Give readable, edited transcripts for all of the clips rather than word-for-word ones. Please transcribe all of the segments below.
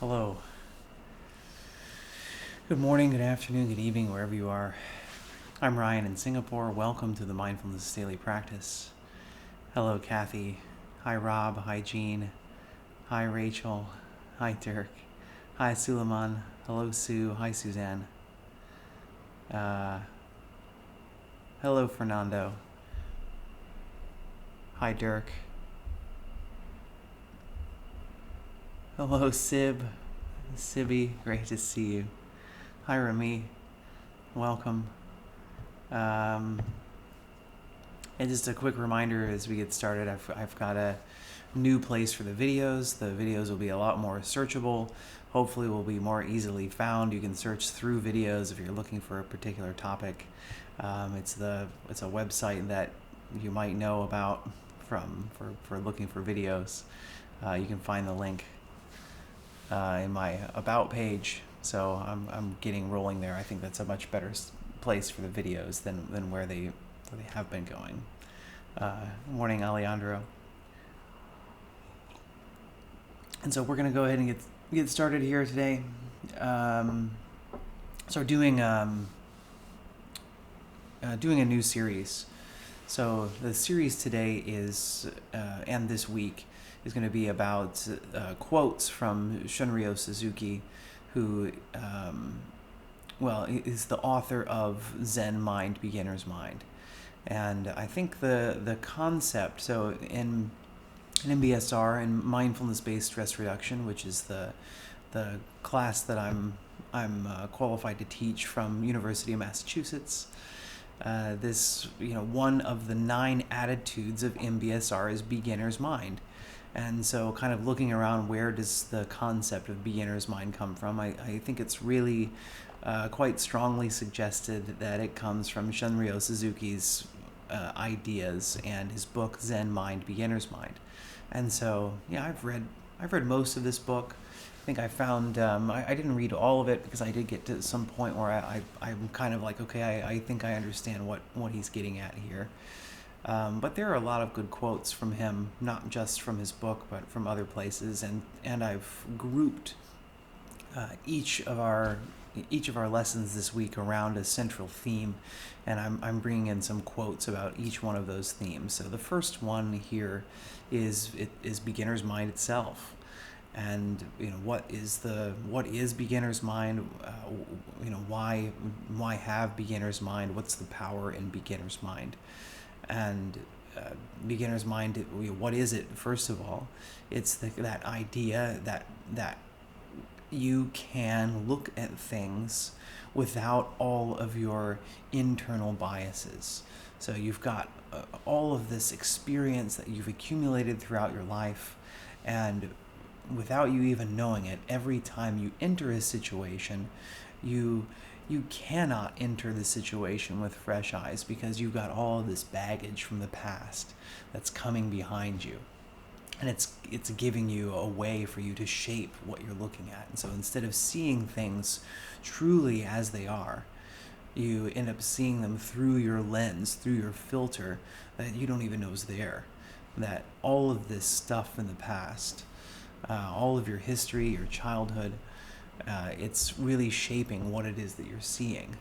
Hello. Good morning, good afternoon, good evening, wherever you are. I'm Ryan in Singapore. Welcome to the Mindfulness Daily Practice. Hello, Kathy. Hi, Rob. Hi, Jean. Hi, Rachel. Hi, Dirk. Hi, Suleiman. Hello, Sue. Hi, Suzanne. Hello, Fernando. Hi, Dirk. Hello, Sib. Sibby, great to see you. Hi, Remy. Welcome. And just a quick reminder as we get started, I've got a new place for the videos. The videos will be a lot more searchable. Hopefully will be more easily found. You can search through videos if you're looking for a particular topic. It's a website that you might know about for looking for videos. You can find the link in my About page. So I'm getting rolling there. I think that's a much better place for the videos than where they have been going. Morning, Alejandro. And so we're gonna go ahead and get started here today. So doing a new series. So the series today is and this week is going to be about quotes from Shunryu Suzuki, who is the author of Zen Mind, Beginner's Mind. And I think the concept, so in MBSR, in mindfulness-based stress reduction, which is the class that I'm qualified to teach from University of Massachusetts, one of the 9 attitudes of MBSR is beginner's mind. And so kind of looking around, where does the concept of beginner's mind come from? I think it's really quite strongly suggested that it comes from Shunryu Suzuki's ideas and his book Zen Mind, Beginner's Mind. And so, yeah, I've read most of this book. I think I found, I didn't read all of it because I did get to some point where I'm kind of like, okay, I think I understand what he's getting at here. But there are a lot of good quotes from him, not just from his book, but from other places. And I've grouped each of our lessons this week around a central theme, and I'm bringing in some quotes about each one of those themes. So the first one here is beginner's mind itself. And what is beginner's mind? Why have beginner's mind? What's the power in beginner's mind? And beginner's mind, what is it? First of all, it's that idea that you can look at things without all of your internal biases. So you've got all of this experience that you've accumulated throughout your life, and without you even knowing it, every time you enter a situation, you cannot enter the situation with fresh eyes because you've got all of this baggage from the past that's coming behind you. And it's giving you a way for you to shape what you're looking at. And so instead of seeing things truly as they are, you end up seeing them through your lens, through your filter that you don't even know is there. That all of this stuff in the past, all of your history, your childhood, it's really shaping what it is that you're seeing.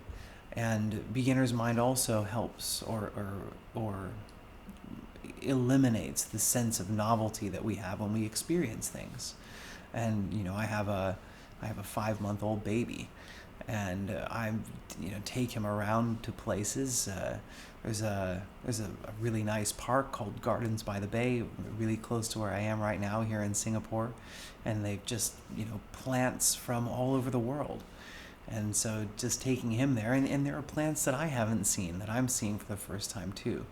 And beginner's mind also helps or eliminates the sense of novelty that we have when we experience things. And I have a 5-month-old baby, and I take him around to places. There's a really nice park called Gardens by the Bay, really close to where I am right now here in Singapore, and they've just plants from all over the world. And so just taking him there, and there are plants that I haven't seen that I'm seeing for the first time too.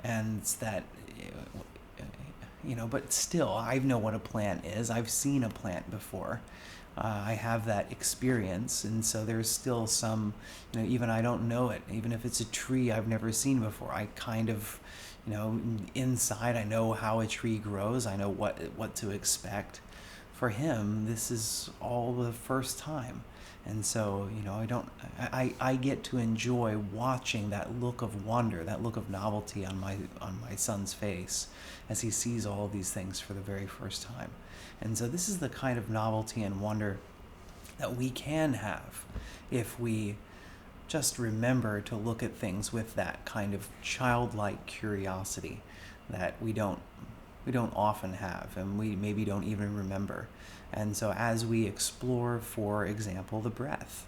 And it's that, but still, I know what a plant is. I've seen a plant before. I have that experience, and so there's still some, even I don't know it. Even if it's a tree I've never seen before, I kind of, inside I know how a tree grows. I know what to expect for him, this is all the first time. And so, I get to enjoy watching that look of wonder, that look of novelty on my son's face as he sees all of these things for the very first time. And so this is the kind of novelty and wonder that we can have if we just remember to look at things with that kind of childlike curiosity that we don't often have, and we maybe don't even remember. And so as we explore, for example, the breath,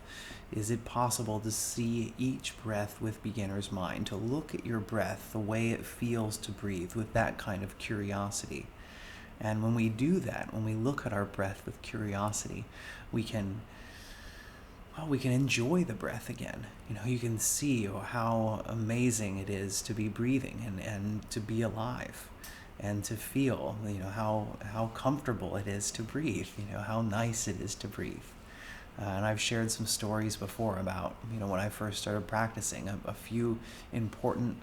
is it possible to see each breath with beginner's mind, to look at your breath, the way it feels to breathe, with that kind of curiosity? And when we do that, when we look at our breath with curiosity, we can enjoy the breath again. You can see how amazing it is to be breathing and to be alive, and to feel, how comfortable it is to breathe, how nice it is to breathe. And I've shared some stories before about, when I first started practicing, a few important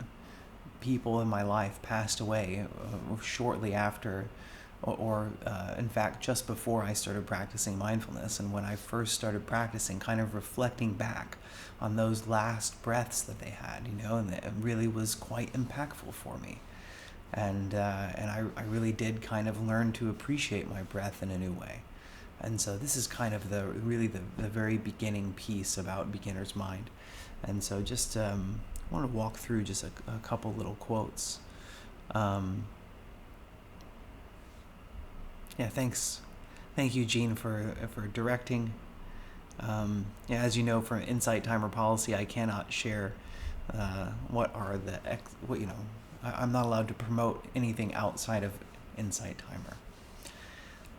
people in my life passed away shortly after, or in fact, just before I started practicing mindfulness. And when I first started practicing, kind of reflecting back on those last breaths that they had, and it really was quite impactful for me. And I really did kind of learn to appreciate my breath in a new way. And so this is kind of the very beginning piece about beginner's mind. And so just I want to walk through just a couple little quotes. Thank you, Jean, for directing. As you know, from Insight Timer Policy, I cannot share I'm not allowed to promote anything outside of Insight Timer.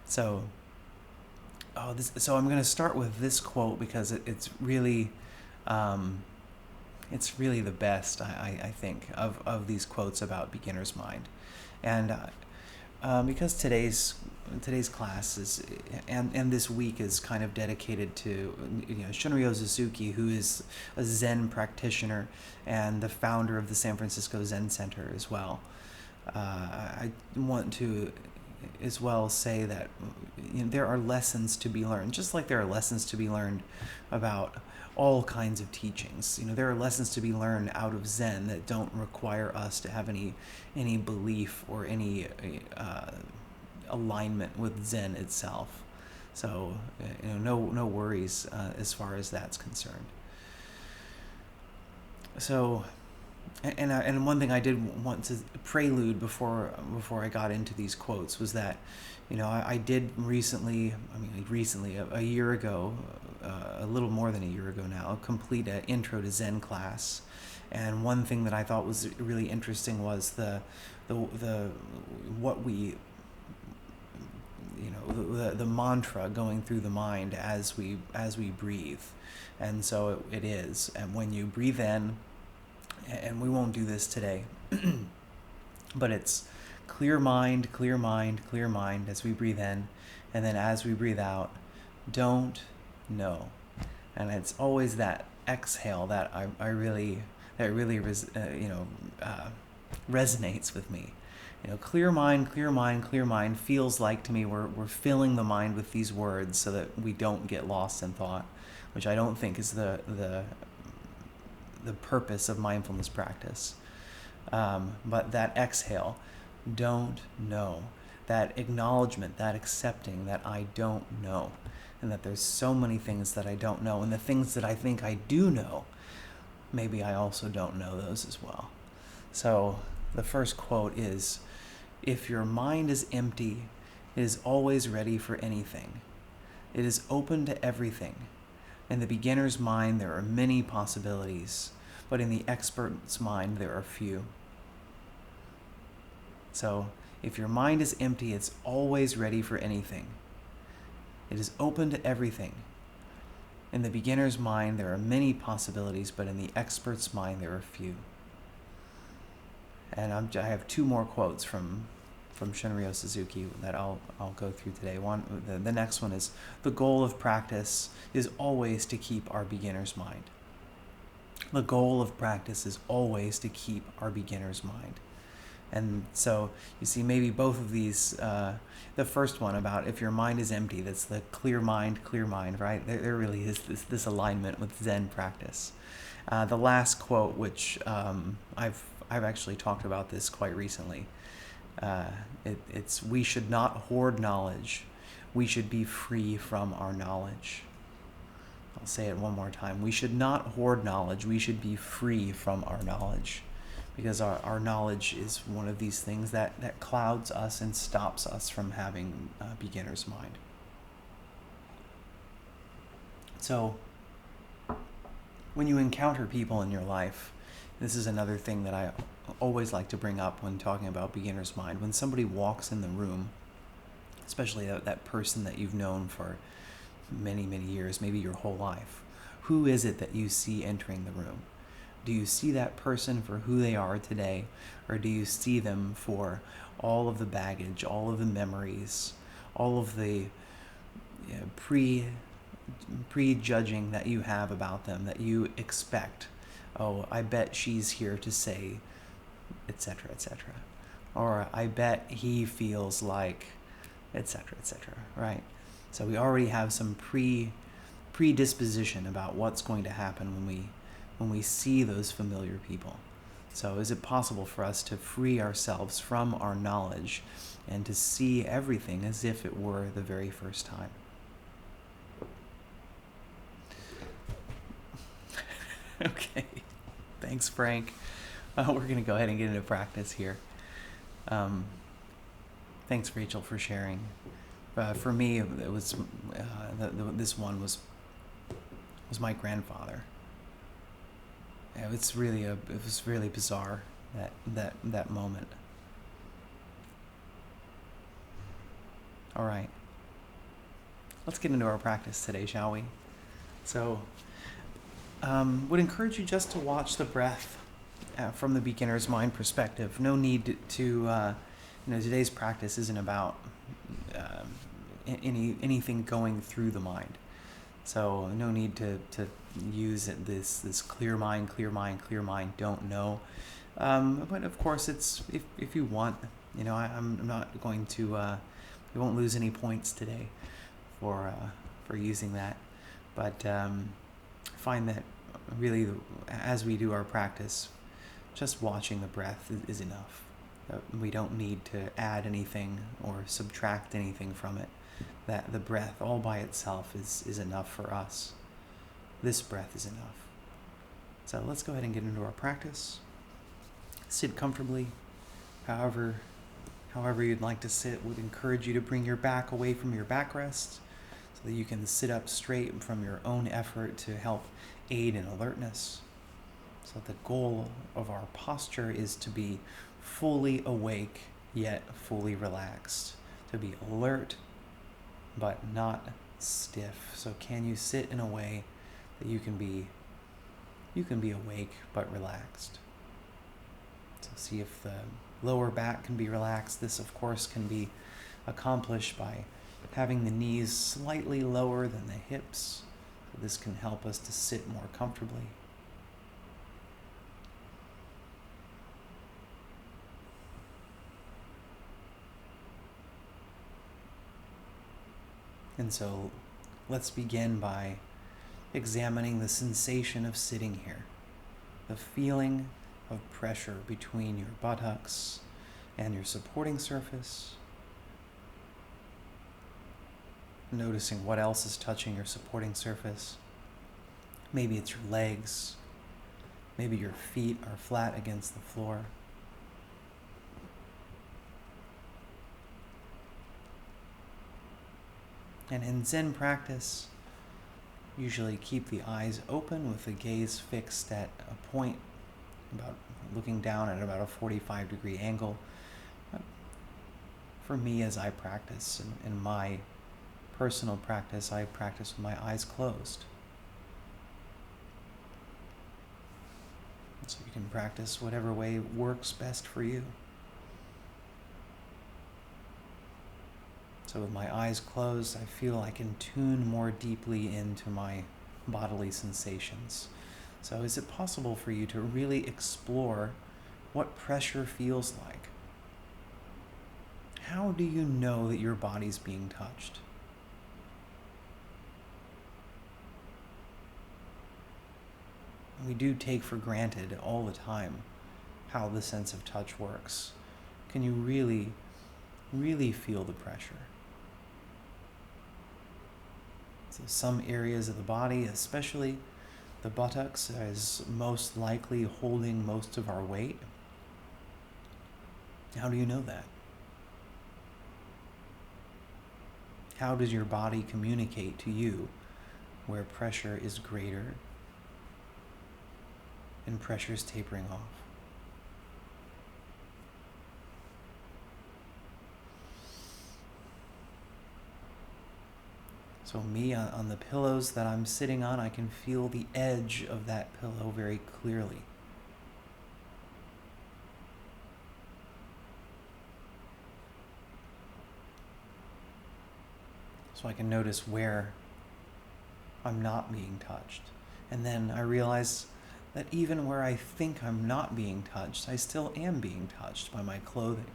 So I'm going to start with this quote because it's really the best, I think, of these quotes about beginner's mind. And because today's class is and this week is kind of dedicated to Shunryu Suzuki, who is a Zen practitioner and the founder of the San Francisco Zen Center as well. I want to as well say that there are lessons to be learned, just like there are lessons to be learned about all kinds of teachings. There are lessons to be learned out of Zen that don't require us to have any belief or any alignment with Zen itself. So no worries as far as that's concerned. So, and one thing I did want to prelude before I got into these quotes was that I did recently, a year ago, a little more than a year ago now, complete an Intro to Zen class. And one thing that I thought was really interesting was the mantra going through the mind as we breathe. And so it is, and when you breathe in, and we won't do this today, but it's clear mind, clear mind, clear mind as we breathe in, and then as we breathe out, don't know. And it's always that exhale that resonates with me. Clear mind, clear mind, clear mind feels like to me we're filling the mind with these words so that we don't get lost in thought, which I don't think is the purpose of mindfulness practice. But that exhale, don't know, that acknowledgement, that accepting that I don't know, and that there's so many things that I don't know, and the things that I think I do know, maybe I also don't know those as well. So the first quote is, "If your mind is empty, it is always ready for anything. It is open to everything. In the beginner's mind, there are many possibilities, but in the expert's mind, there are few." So, if your mind is empty, it's always ready for anything. It is open to everything. In the beginner's mind, there are many possibilities, but in the expert's mind, there are few. And I have two more quotes from Shunryu Suzuki that I'll go through today. The next one is, "The goal of practice is always to keep our beginner's mind." The goal of practice is always to keep our beginner's mind. And so you see maybe both of these, the first one about if your mind is empty, that's the clear mind, right? There really is this alignment with Zen practice. The last quote, which I've actually talked about this quite recently. It's we should not hoard knowledge. We should be free from our knowledge. I'll say it one more time. We should not hoard knowledge. We should be free from our knowledge. Because our knowledge is one of these things that clouds us and stops us from having a beginner's mind. So, when you encounter people in your life, this is another thing that I always like to bring up when talking about beginner's mind. When somebody walks in the room, especially that person that you've known for many, many years, maybe your whole life, who is it that you see entering the room? Do you see that person for who they are today, or do you see them for all of the baggage, all of the memories, all of the prejudging that you have about them, that you expect? Oh, I bet she's here to say, etc., etc. Or I bet he feels like, etc., etc., right? So we already have some predisposition about what's going to happen when we see those familiar people. So is it possible for us to free ourselves from our knowledge and to see everything as if it were the very first time? Okay, thanks, Frank. We're going to go ahead and get into practice here. Thanks, Rachel, for sharing. For me, it was this one was my grandfather. Yeah, it was really bizarre that moment. All right, let's get into our practice today, shall we? So, would encourage you just to watch the breath from the beginner's mind perspective. No need to, today's practice isn't about anything going through the mind. So no need to use this clear mind, don't know. But of course, it's if you want, I'm not going to. You won't lose any points today for using that. But find that really, as we do our practice, just watching the breath is enough. We don't need to add anything or subtract anything from it. That the breath all by itself is enough for us. This breath is enough. So let's go ahead and get into our practice. Sit comfortably, however you'd like to sit. Would encourage you to bring your back away from your backrest so that you can sit up straight from your own effort to help aid in alertness. So the goal of our posture is to be fully awake yet fully relaxed, to be alert but not stiff. So can you sit in a way that you can be awake but relaxed? So see if the lower back can be relaxed. This, of course, can be accomplished by having the knees slightly lower than the hips. So this can help us to sit more comfortably. And so let's begin by examining the sensation of sitting here, the feeling of pressure between your buttocks and your supporting surface. Noticing what else is touching your supporting surface. Maybe it's your legs. Maybe your feet are flat against the floor. And in Zen practice, usually keep the eyes open with the gaze fixed at a point, about looking down at about a 45-degree angle. For me, as I practice, in my personal practice, I practice with my eyes closed. So you can practice whatever way works best for you. So with my eyes closed, I feel I can tune more deeply into my bodily sensations. So is it possible for you to really explore what pressure feels like? How do you know that your body's being touched? We do take for granted all the time how the sense of touch works. Can you really, really feel the pressure? So some areas of the body, especially the buttocks, is most likely holding most of our weight. How do you know that? How does your body communicate to you where pressure is greater and pressure is tapering off? So me, on the pillows that I'm sitting on, I can feel the edge of that pillow very clearly. So I can notice where I'm not being touched. And then I realize that even where I think I'm not being touched, I still am being touched by my clothing.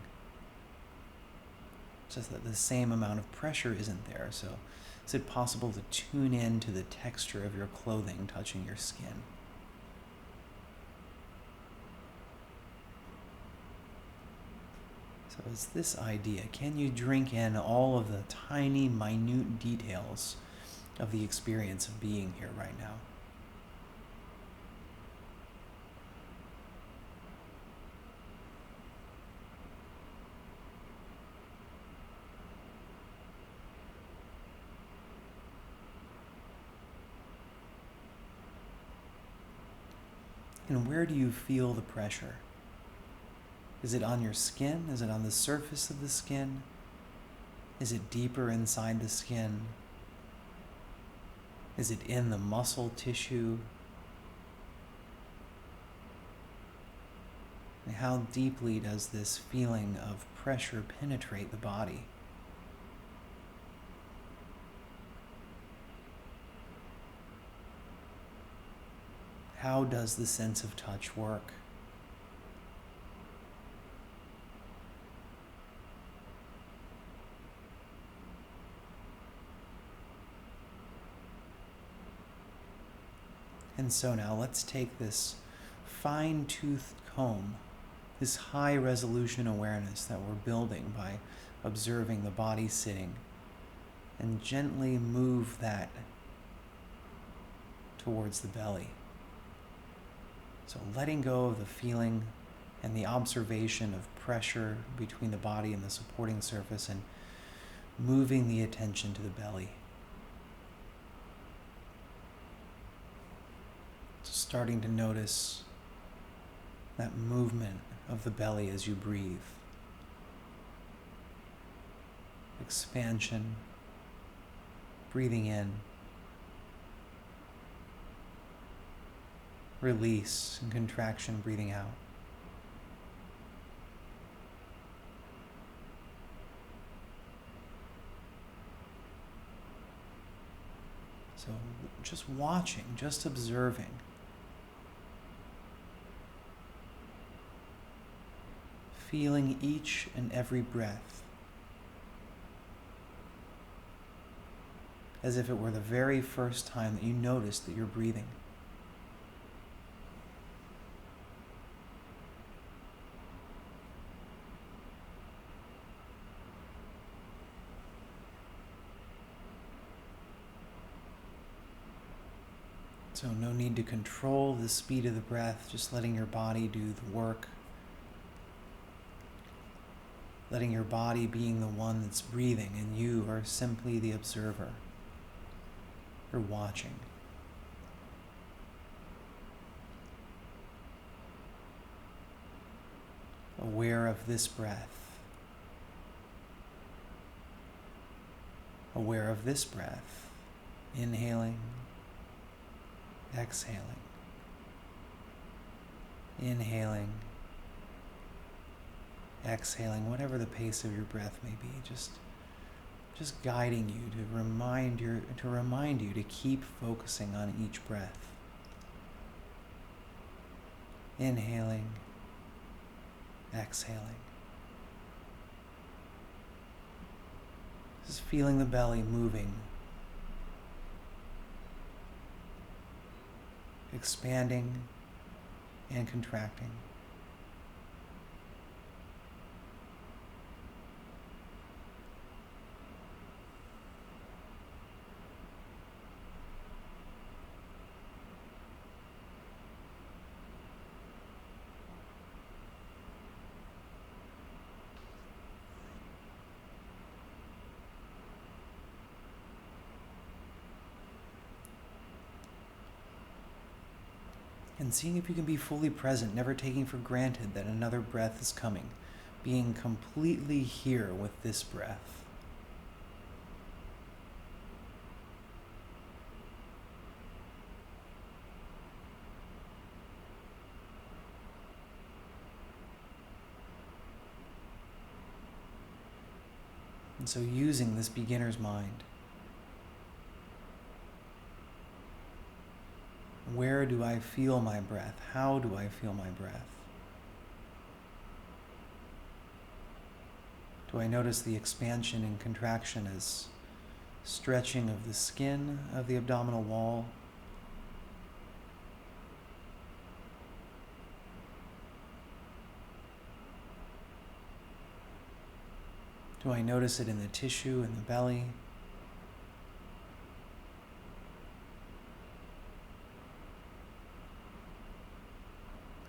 Just that the same amount of pressure isn't there. So is it possible to tune in to the texture of your clothing touching your skin? So it's this idea. Can you drink in all of the tiny, minute details of the experience of being here right now? And where do you feel the pressure? Is it on your skin? Is it on the surface of the skin? Is it deeper inside the skin? Is it in the muscle tissue? And how deeply does this feeling of pressure penetrate the body? How does the sense of touch work? And so now let's take this fine-toothed comb, this high-resolution awareness that we're building by observing the body sitting, and gently move that towards the belly. So letting go of the feeling and the observation of pressure between the body and the supporting surface, and moving the attention to the belly. Starting to notice that movement of the belly as you breathe. Expansion, breathing in. Release and contraction, breathing out. So just watching, just observing. Feeling each and every breath as if it were the very first time that you noticed that you're breathing. So no need to control the speed of the breath, just letting your body do the work. Letting your body being the one that's breathing, and you are simply the observer. You're watching. Aware of this breath. Aware of this breath. Inhaling. Exhaling. Inhaling. Exhaling, whatever the pace of your breath may be, just guiding you to remind you to keep focusing on each breath. Inhaling, exhaling. Just feeling the belly moving, expanding and contracting. And seeing if you can be fully present, never taking for granted that another breath is coming, being completely here with this breath. And so using this beginner's mind, where do I feel my breath? How do I feel my breath? Do I notice the expansion and contraction as stretching of the skin of the abdominal wall? Do I notice it in the tissue in the belly?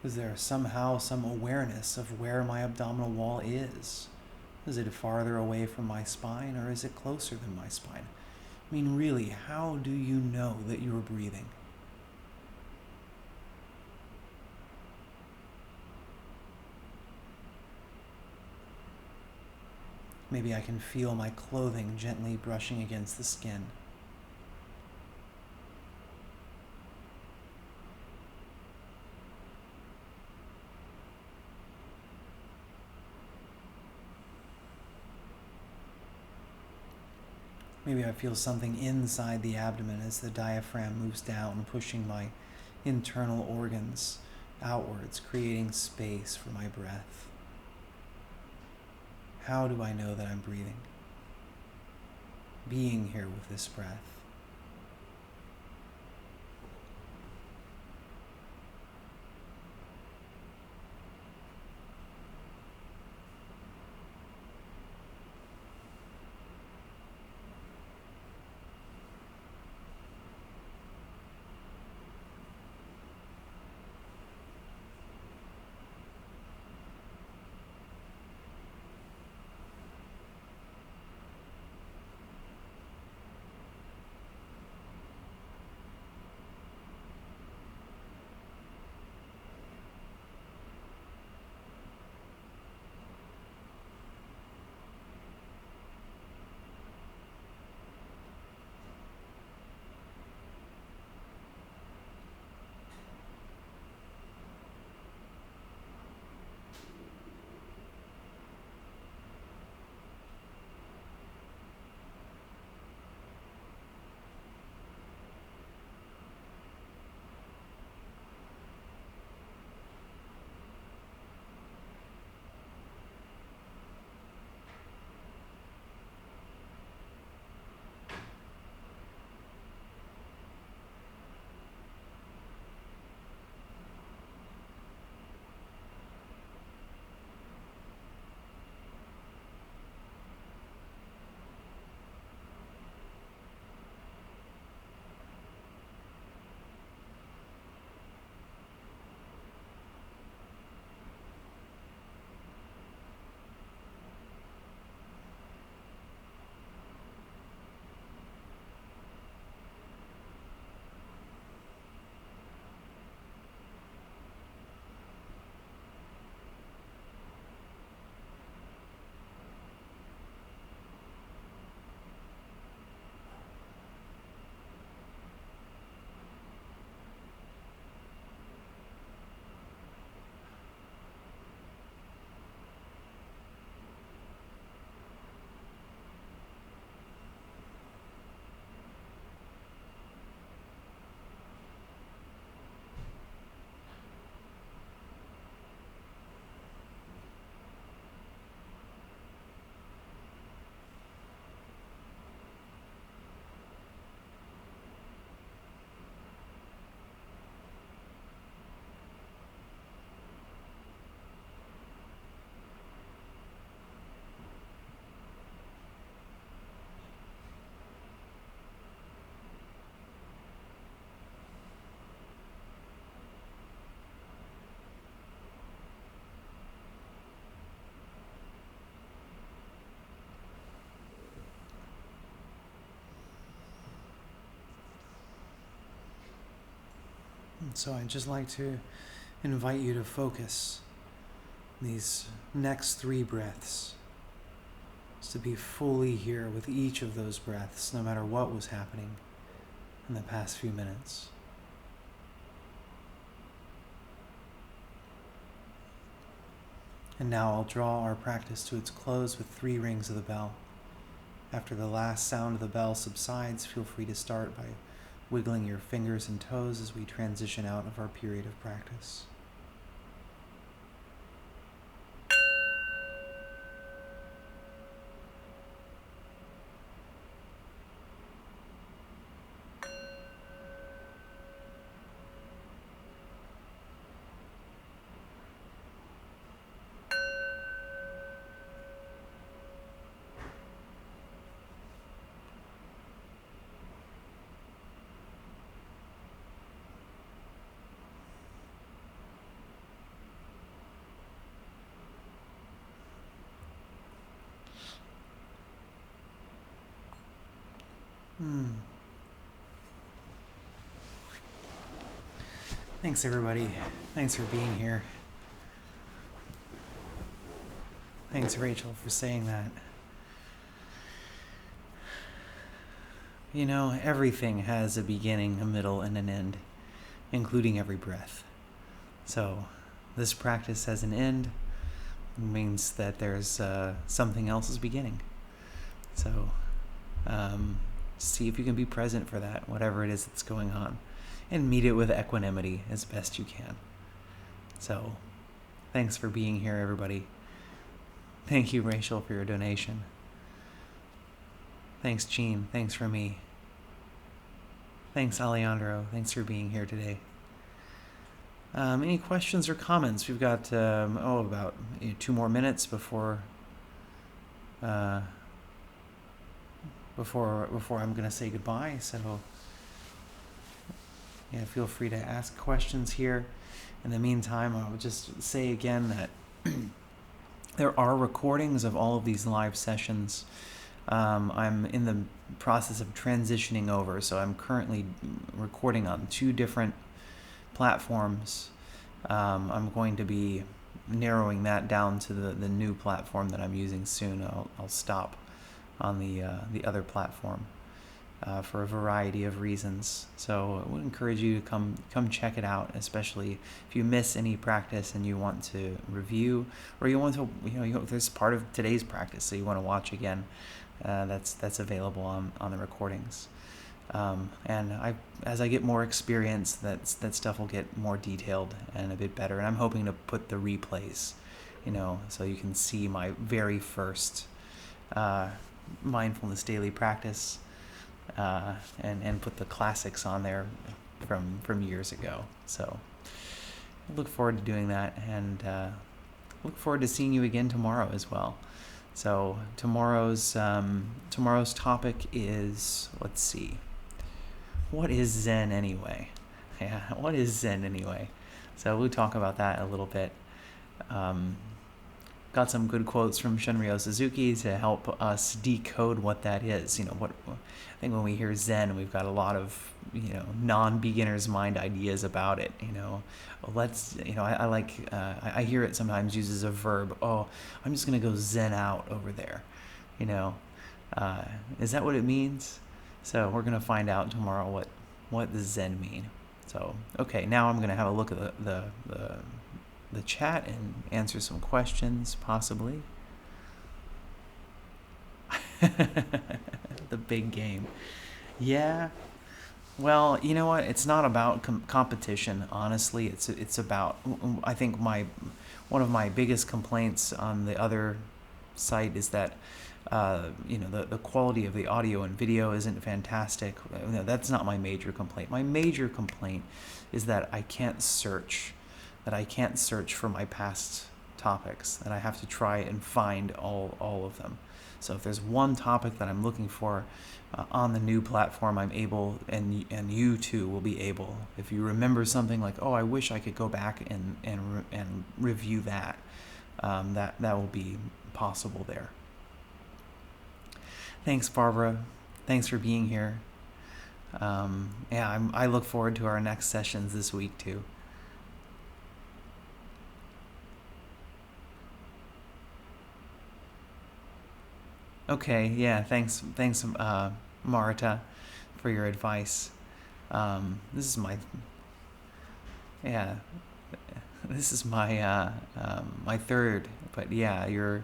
Is there somehow some awareness of where my abdominal wall is? Is it farther away from my spine, or is it closer than my spine? I mean, really, how do you know that you're breathing? Maybe I can feel my clothing gently brushing against the skin. Maybe I feel something inside the abdomen as the diaphragm moves down, pushing my internal organs outwards, creating space for my breath. How do I know that I'm breathing? Being here with this breath. So I'd just like to invite you to focus these next 3 breaths, is to be fully here with each of those breaths, no matter what was happening in the past few minutes. And now I'll draw our practice to its close with 3 rings of the bell. After the last sound of the bell subsides, feel free to start by wiggling your fingers and toes as we transition out of our period of practice. Thanks, everybody. Thanks for being here. Thanks, Rachel, for saying that. You know, everything has a beginning, a middle, and an end, including every breath. So, this practice has an end. It means that there's something else's beginning. So, see if you can be present for that, whatever it is that's going on, and meet it with equanimity as best you can. So, thanks for being here, everybody. Thank you, Rachel, for your donation. Thanks, Jean. Thanks for me. Thanks, Alejandro. Thanks for being here today. Any questions or comments? We've got about 2 more minutes before I'm going to say goodbye. So yeah, feel free to ask questions here. In the meantime, I would just say again that there are recordings of all of these live sessions. I'm in the process of transitioning over, so I'm currently recording on 2 different platforms. I'm going to be narrowing that down to the new platform that I'm using soon. I'll stop on the other platform for a variety of reasons. So I would encourage you to come check it out, especially if you miss any practice and you want to review, or you want to, there's part of today's practice so you want to watch again. That's available on the recordings. And as I get more experience, that stuff will get more detailed and a bit better. And I'm hoping to put the replays, so you can see my very first mindfulness daily practice, and put the classics on there from years ago. So I look forward to doing that, and look forward to seeing you again tomorrow as well. So tomorrow's topic is, let's see, what is Zen anyway? Yeah, what is Zen anyway? So we'll talk about that a little bit. Got some good quotes from Shunryu Suzuki to help us decode what that is. I think when we hear Zen, we've got a lot of non-beginner's mind ideas about it. I like I hear it sometimes used as a verb. Oh, I'm just gonna go Zen out over there. Is that what it means? So we're gonna find out tomorrow what does Zen mean. So okay, now I'm gonna have a look at the chat and answer some questions, possibly. The big game. Yeah. Well, you know what? It's not about competition, honestly. It's about, I think one of my biggest complaints on the other site is that the quality of the audio and video isn't fantastic. That's not my major complaint. My major complaint is that I can't search for my past topics, that I have to try and find all of them. So if there's one topic that I'm looking for on the new platform, I'm able, and you too will be able, if you remember something like, oh, I wish I could go back and review that, that will be possible there. Thanks, Barbara. Thanks for being here. I look forward to our next sessions this week too. Okay, yeah, thanks, Marta, for your advice. This is my, yeah, this is my my third, but yeah,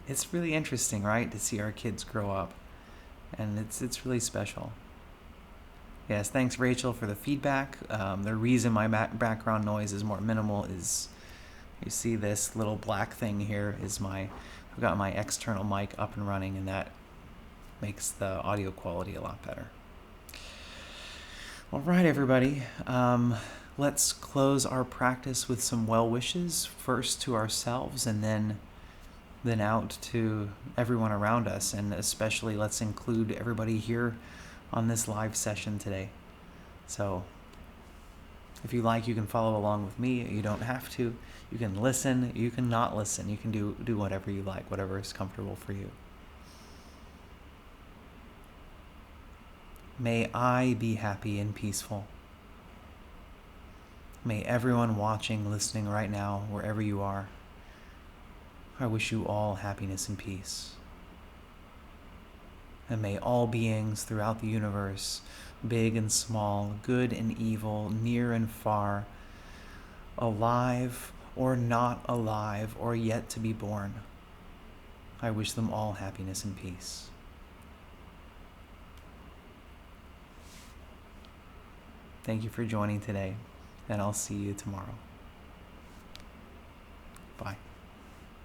it's really interesting, right, to see our kids grow up, and it's really special. Yes, thanks, Rachel, for the feedback. The reason my background noise is more minimal is, you see this little black thing here is I've got my external mic up and running, and that makes the audio quality a lot better. All right, everybody. Let's close our practice with some well wishes, first to ourselves and then out to everyone around us, and especially let's include everybody here on this live session today. So if you like, you can follow along with me. You don't have to. You can listen. You can not listen. You can do whatever you like, whatever is comfortable for you. May I be happy and peaceful. May everyone watching, listening right now, wherever you are, I wish you all happiness and peace. And may all beings throughout the universe, big and small, good and evil, near and far, alive or not alive or yet to be born, I wish them all happiness and peace. Thank you for joining today, and I'll see you tomorrow. Bye.